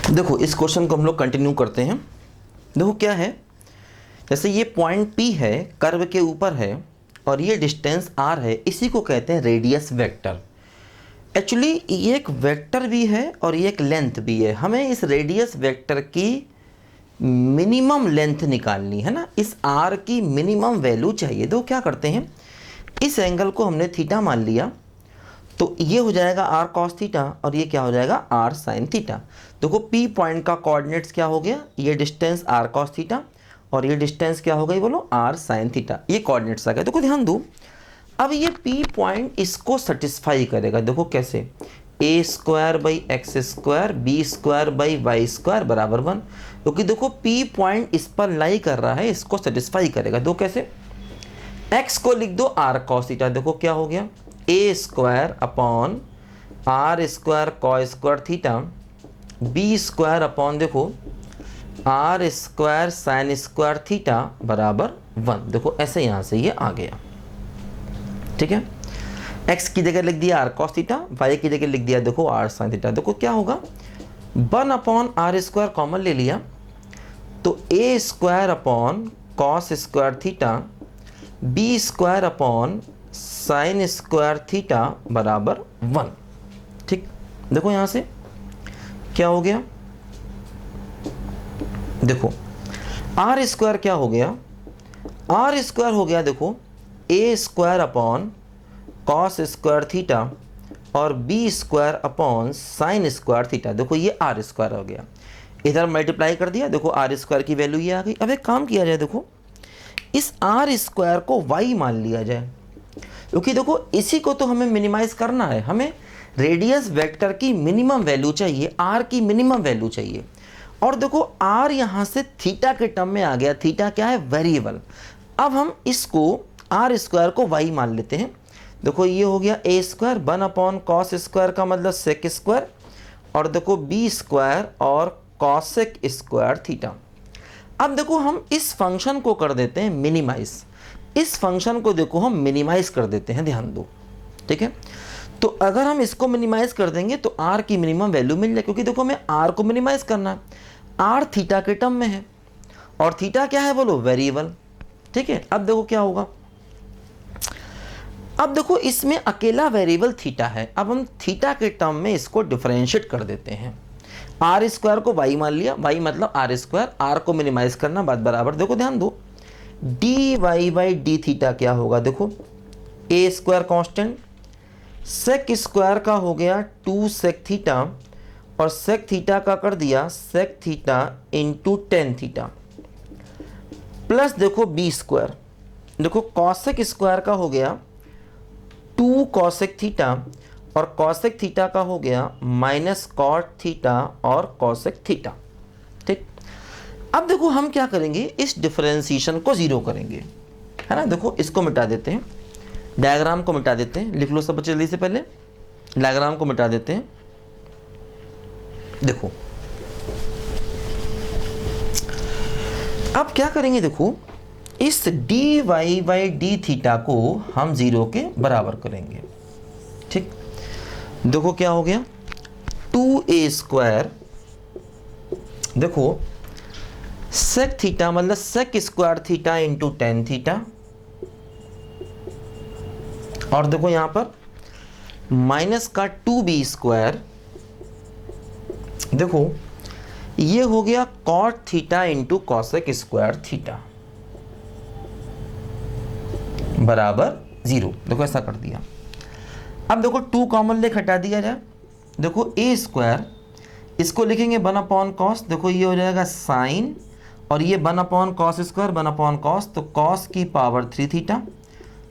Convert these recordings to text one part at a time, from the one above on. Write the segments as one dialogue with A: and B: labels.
A: देखो इस क्वेश्चन को हम लोग कंटिन्यू करते हैं। देखो क्या है, जैसे ये पॉइंट P है, कर्व के ऊपर है और ये डिस्टेंस R है, इसी को कहते हैं रेडियस वेक्टर। एक्चुअली ये एक वेक्टर भी है और ये एक लेंथ भी है। हमें इस रेडियस वेक्टर की मिनिमम लेंथ निकालनी है ना, इस R की मिनिमम वैल्यू चाहिए। तो क्या करते हैं, इस एंगल को हमने थीटा मान लिया, तो ये हो जाएगा r cos थीटा और ये क्या हो जाएगा r sin थीटा। देखो P पॉइंट का कोऑर्डिनेट्स क्या हो गया, ये डिस्टेंस r cos थीटा और ये डिस्टेंस क्या हो गई बोलो r sin थीटा, ये कोऑर्डिनेट्स आ गए। देखो ध्यान दो, अब ये P पॉइंट इसको सेटिस्फाई करेगा। देखो कैसे, a square by X square B square by Y square बराबर 1, क्योंकि देखो P पॉइंट इस पर लाई कर रहा है, इसको सेटिस्फाई करेगा। दो कैसे, x को लिख दो r cos थीटा, देखो क्या हो गया a square upon R square cos square theta B square upon देखो R square sine square theta बराबर 1। देखो ऐसे यहाँ से ये आ गया, ठीक है। x की जगह लिख दिया r cos थीटा, y की जगह लिख दिया देखो r sin थीटा। देखो क्या होगा, 1 अपॉन आर स्क्वायर कॉमन ले लिया, तो a square upon cos square theta B square upon sine square theta बराबर 1। ठीक, देखो यहां से क्या हो गया, देखो आर स्क्वायर क्या हो गया, आर स्क्वायर हो गया देखो A square upon cos square theta और B square upon sine square theta. देखो ये आर स्क्वायर हो गया, इधर मल्टीप्लाई कर दिया, देखो आर स्क्वायर की वैल्यू ये आ गई। अब एक काम किया जाए, देखो इस आर स्क्वायर को वाई मान लिया जाए, क्योंकि देखो इसी को तो हमें मिनिमाइज करना है, हमें रेडियस वेक्टर की मिनिमम वैल्यू चाहिए, आर की मिनिमम वैल्यू चाहिए। और देखो आर यहाँ से थीटा के टर्म में आ गया, थीटा क्या है वेरिएबल। अब हम इसको आर स्क्वायर को वाई मान लेते हैं। देखो ये हो गया A square 1 upon cos square का मतलब सेक स्क्वायर, और देखो बी स्क्वायर और कॉसेक स्क्वायर थीटा। अब देखो हम इस फंक्शन को कर देते हैं मिनिमाइज, इस फंक्शन को देखो हम मिनिमाइज कर देते हैं, ध्यान दो, ठीक है। तो अगर हम इसको मिनिमाइज कर देंगे तो r की मिनिमम वैल्यू मिल जाए, क्योंकि देखो हमें r को मिनिमाइज करना है, r थीटा के टर्म में है और थीटा क्या है बोलो वेरिएबल, ठीक है। अब देखो क्या होगा, अब देखो इसमें अकेला वेरिएबल थीटा है, अब हम थीटा के टर्म में इसको डिफरेंशिएट कर देते हैं। आर स्क्वायर को वाई मान लिया, वाई मतलब आर स्क्वायर, आर को मिनिमाइज करना बात बराबर। देखो ध्यान दो, D Y by D theta क्या होगा, देखो A square constant, sec square का हो गया 2 सेक थीटा और सेक थीटा का कर दिया sec theta into tan theta, plus देखो बी स्क्वायर, देखो कॉसेक स्क्वायर का हो गया 2 कॉसेक थीटा और कॉसेक थीटा का हो गया माइनस कॉट थीटा और कॉसेक थीटा, ठीक। अब देखो हम क्या करेंगे, इस डिफरेंशिएशन को जीरो करेंगे, है ना। देखो इसको मिटा देते हैं, डायग्राम को मिटा देते हैं, लिख लो सब बच्चे जल्दी से, पहले डायग्राम को मिटा देते हैं। देखो अब क्या करेंगे, देखो इस D Y by D theta को हम जीरो के बराबर करेंगे, ठीक। देखो क्या हो गया 2a स्क्वायर, देखो सेक थीटा मतलब sec square theta into tan theta, और देखो यहां पर माइनस का 2b स्क्वायर, देखो ये हो गया cot theta into cosec square theta बराबर 0। देखो ऐसा कर दिया। अब देखो 2 कॉमन लेके हटा दिया जाए, देखो ए स्क्वायर इसको लिखेंगे 1 अपॉन कॉस, देखो ये हो जाएगा साइन और ये 1 upon cos square 1 upon cos, तो कॉस की power 3 theta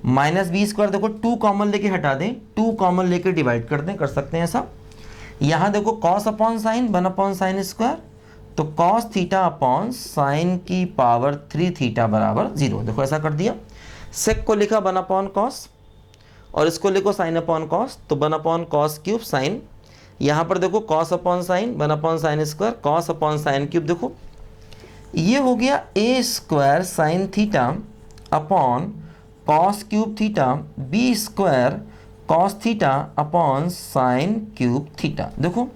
A: minus B square, देखो 2 कॉमन लेके हटा दें, 2 कॉमन लेके डिवाइड कर दें, कर सकते हैं ऐसा। यहाँ देखो cos upon sine 1 upon sine square, तो कॉस थीटा अपॉन साइन की पावर 3 थीटा बराबर 0। देखो ऐसा कर दिया। सेक को लिखा 1 अपॉन कॉस और इसको लिखो साइन अपॉन कॉस, तो 1 अपॉन कॉस क्यूब साइन, यहाँ पर देखो cos upon sine 1 upon sine square cos upon sine cube, देखो ये हो गया A square sine theta upon cos cube theta B square cos theta upon sine cube theta. देखो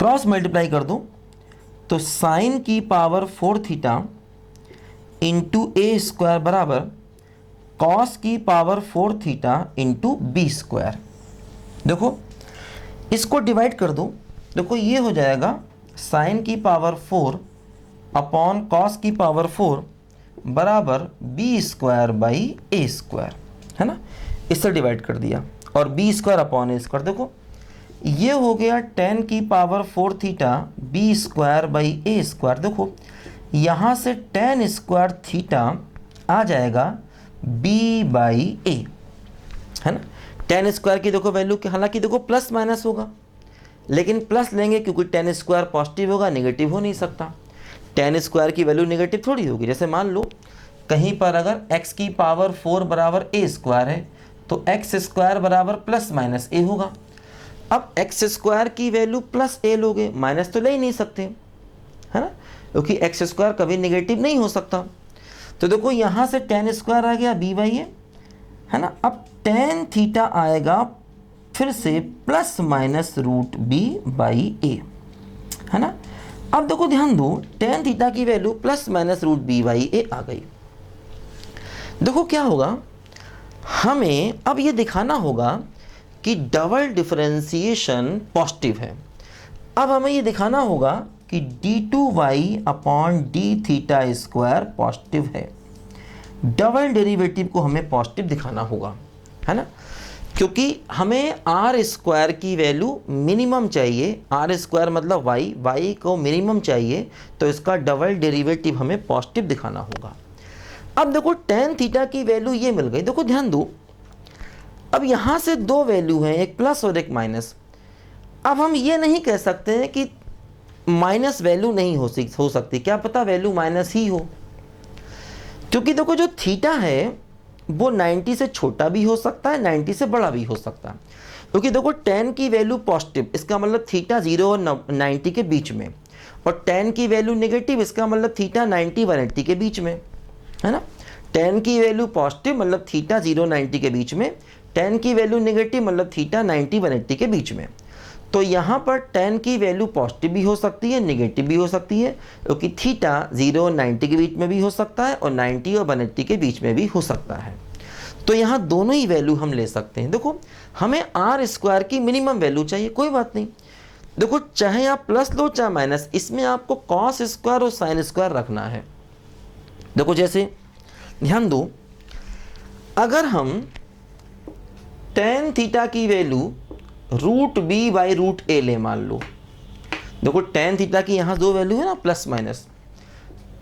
A: cross multiply कर दो तो साइन की power 4 theta into A square बराबर कॉस की power 4 theta into B square. देखो इसको डिवाइड कर दो, देखो ये हो जाएगा साइन की पावर 4 अपॉन कॉस की पावर 4 बराबर B square by A square, है ना। इससे डिवाइड कर दिया और B square upon A square. देखो ये हो गया 10 की power 4 theta B square by A square. देखो यहाँ से 10 स्क्वायर थीटा आ जाएगा बी बाई ए, है ना। 10 स्क्वायर की देखो वैल्यू की, हालांकि देखो प्लस माइनस होगा लेकिन प्लस लेंगे क्योंकि 10 स्क्वायर पॉजिटिव होगा, नेगेटिव हो नहीं सकता। 10 स्क्वायर की वैल्यू नेगेटिव थोड़ी होगी। जैसे मान लो कहीं पर अगर x की पावर 4 बराबर ए स्क्वायर है तो एक्स स्क्वायर बराबर प्लस माइनस ए होगा। अब एक्स स्क्वायर की वैल्यू प्लस ए लोगे, माइनस तो ले ही नहीं सकते, है ना, क्योंकि एक्स स्क्वायर कभी नेगेटिव नहीं हो सकता। तो देखो यहाँ से 10 स्क्वायर आ गया बी बाई ए, है ना। अब tan थीटा आएगा फिर से plus minus root B by A, है ना। अब देखो ध्यान दो tan थीटा की value plus minus root B by A आ गई। देखो क्या होगा, हमें अब ये दिखाना होगा कि डबल डिफरेंशिएशन पॉजिटिव है। अब हमें ये दिखाना होगा कि d2y upon D theta square positive है। डबल डेरिवेटिव को हमें पॉजिटिव दिखाना होगा, है ना, क्योंकि हमें आर स्क्वायर की वैल्यू मिनिमम चाहिए। आर स्क्वायर मतलब y को मिनिमम चाहिए, तो इसका डबल डेरिवेटिव हमें पॉजिटिव दिखाना होगा। अब देखो tan थीटा की वैल्यू ये मिल गई। देखो ध्यान दो, अब यहाँ से दो वैल्यू हैं, एक प्लस और एक माइनस। अब हम ये नहीं कह सकते हैं कि माइनस वैल्यू नहीं हो सकती, क्या पता वैल्यू माइनस ही हो, क्योंकि देखो जो थीटा है वो 90 से छोटा भी हो सकता है, 90 से बड़ा भी हो सकता है। क्योंकि देखो tan की वैल्यू पॉजिटिव, इसका मतलब थीटा 0 और 90 के बीच में, और tan की वैल्यू नेगेटिव, इसका मतलब थीटा 90 180 के बीच में, है ना। tan की वैल्यू पॉजिटिव मतलब थीटा 0 90 के बीच में, tan की वैल्यू नेगेटिव मतलब थीटा 90 180 के बीच में। तो यहाँ पर tan की वैल्यू पॉजिटिव भी हो सकती है, नेगेटिव भी हो सकती है, क्योंकि थीटा 0 और 90 के बीच में भी हो सकता है और 90 और 180 के बीच में भी हो सकता है। तो यहाँ दोनों ही वैल्यू हम ले सकते हैं। देखो हमें आर स्क्वायर की मिनिमम वैल्यू चाहिए, कोई बात नहीं। देखो चाहे आप प्लस लो चाहे माइनस, इसमें आपको कॉस स्क्वायर और साइन स्क्वायर रखना है। देखो जैसे ध्यान दो, अगर हम tan थीटा की value root B by root A ले, मान लो, देखो tan थीटा की यहाँ दो वैल्यू है ना, प्लस माइनस,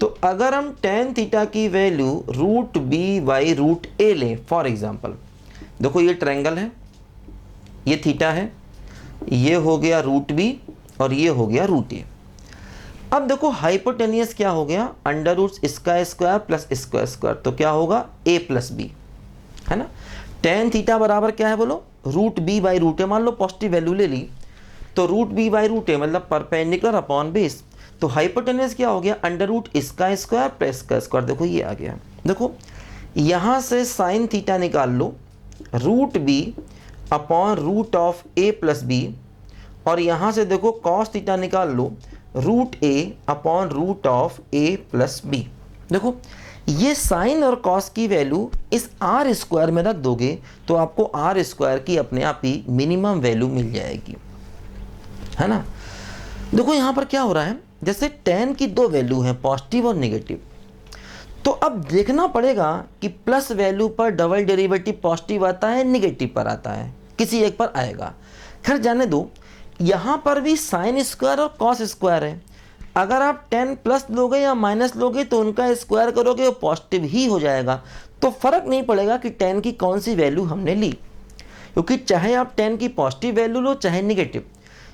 A: तो अगर हम tan थीटा की value root B by root A लें फॉर एग्जांपल, देखो ये ट्रायंगल है, ये थीटा है, ये हो गया रूट बी और ये हो गया रूट ए। अब देखो हाइपोटेनियस क्या हो गया, अंडर रूट इसका स्क्वायर प्लस इसका स्क्वायर, तो क्या होगा a प्लस बी, है ना। tan थीटा बराबर क्या है बोलो, रूट बी बाई रूट ए। मान लो पॉजिटिव वैल्यू ले ली तो रूट बी बाई रूट ए मतलब परपेंडिकुलर अपॉन बेस, तो हाइपोटेनियस क्या हो गया, अंडर रूट इसका स्क्वायर प्लस इसका स्क्वायर। देखो ये आ गया। देखो यहाँ से साइन थीटा निकाल लो, root B upon root of A plus B, और यहाँ से देखो कॉस थीटा निकाल लो, root A upon root of A plus B. देखो ये साइन और कॉस की वैल्यू इस आर स्क्वायर में रख दोगे तो आपको आर स्क्वायर की अपने आप ही मिनिमम वैल्यू मिल जाएगी, है ना। देखो यहाँ पर क्या हो रहा है, जैसे tan की दो वैल्यू हैं, पॉजिटिव और नेगेटिव, तो अब देखना पड़ेगा कि प्लस वैल्यू पर डबल डेरिवेटिव पॉजिटिव आता है नेगेटिव पर आता है, किसी एक पर आएगा। खैर जाने दो, यहाँ पर भी साइन स्क्वायर और कॉस स्क्वायर है। अगर आप 10 प्लस लोगे या माइनस लोगे तो उनका स्क्वायर करोगे वो पॉजिटिव ही हो जाएगा, तो फर्क नहीं पड़ेगा कि 10 की कौन सी वैल्यू हमने ली, क्योंकि चाहे आप 10 की पॉजिटिव वैल्यू लो चाहे निगेटिव,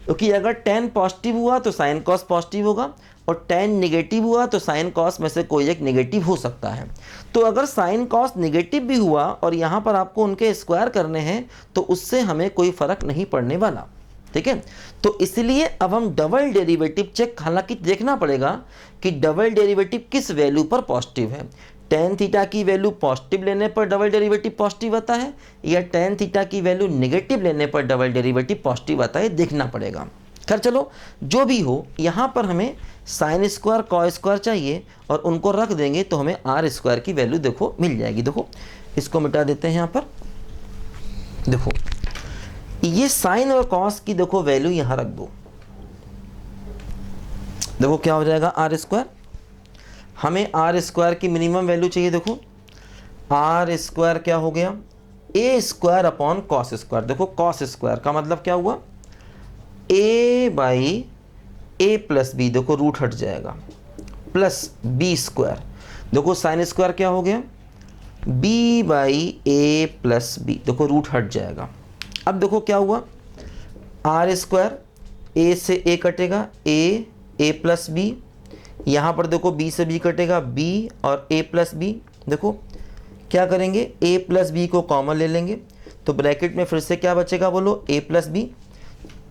A: क्योंकि अगर 10 पॉजिटिव हुआ तो साइन कॉस पॉजिटिव होगा और 10 निगेटिव हुआ तो साइन कॉस में से कोई एक निगेटिव हो सकता है। तो अगर साइन कॉस निगेटिव भी हुआ और यहाँ पर आपको उनके स्क्वायर करने हैं तो उससे हमें कोई फ़र्क नहीं पड़ने वाला, ठीक है। तो इसलिए अब हम डबल डेरिवेटिव चेक, हालांकि देखना पड़ेगा कि डबल डेरिवेटिव किस वैल्यू पर पॉजिटिव है। tan थीटा की वैल्यू पॉजिटिव लेने पर डबल डेरिवेटिव पॉजिटिव आता है या tan थीटा की वैल्यू नेगेटिव लेने पर डबल डेरिवेटिव पॉजिटिव आता है, देखना पड़ेगा। खैर चलो, जो भी हो, यहाँ पर हमें साइन स्क्वायर कॉस स्क्वायर चाहिए और उनको रख देंगे तो हमें आर स्क्वायर की वैल्यू देखो मिल जाएगी। देखो इसको मिटा देते हैं यहाँ पर। देखो ये साइन और कॉस की देखो वैल्यू यहाँ रख दो। देखो क्या हो जाएगा, आर स्क्वायर। हमें आर स्क्वायर की मिनिमम वैल्यू चाहिए। देखो आर स्क्वायर क्या हो गया, A square upon cos square. देखो कॉस स्क्वायर का मतलब क्या हुआ, A by A plus B, देखो रूट हट जाएगा, प्लस बी स्क्वायर। देखो साइन स्क्वायर क्या हो गया, B by A plus B, देखो रूट हट जाएगा। अब देखो क्या हुआ, आर स्क्वायर, ए से ए कटेगा, ए प्लस बी, यहाँ पर देखो बी से बी कटेगा, बी और ए प्लस बी। देखो क्या करेंगे, ए प्लस बी को कॉमन ले लेंगे तो ब्रैकेट में फिर से क्या बचेगा, बोलो ए प्लस बी।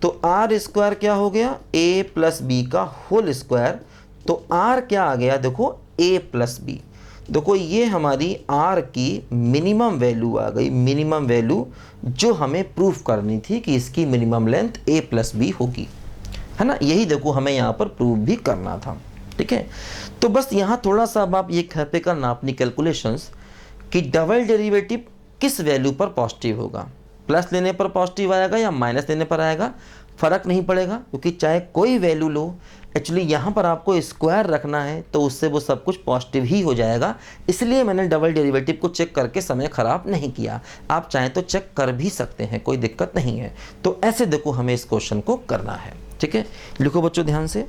A: तो आर स्क्वायर क्या हो गया, ए प्लस बी का होल स्क्वायर। तो आर क्या आ गया, देखो ए प्लस बी। देखो ये हमारी आर की मिनिमम वैल्यू आ गई, मिनिमम वैल्यू जो हमें प्रूफ करनी थी कि इसकी मिनिमम लेंथ ए प्लस बी होगी, है ना। यही देखो हमें यहाँ पर प्रूफ भी करना था, ठीक है। तो बस यहाँ थोड़ा सा अब आप ये घर पे करना अपनी कैलकुलेशंस कि डबल डेरिवेटिव किस वैल्यू पर पॉजिटिव होगा, प्लस लेने पर पॉजिटिव आएगा या माइनस लेने पर आएगा, फ़र्क नहीं पड़ेगा, क्योंकि चाहे कोई वैल्यू लो, एक्चुअली यहाँ पर आपको स्क्वायर रखना है तो उससे वो सब कुछ पॉजिटिव ही हो जाएगा। इसलिए मैंने डबल डेरिवेटिव को चेक करके समय ख़राब नहीं किया। आप चाहें तो चेक कर भी सकते हैं, कोई दिक्कत नहीं है। तो ऐसे देखो हमें इस क्वेश्चन को करना है, ठीक है। लिखो बच्चों ध्यान से।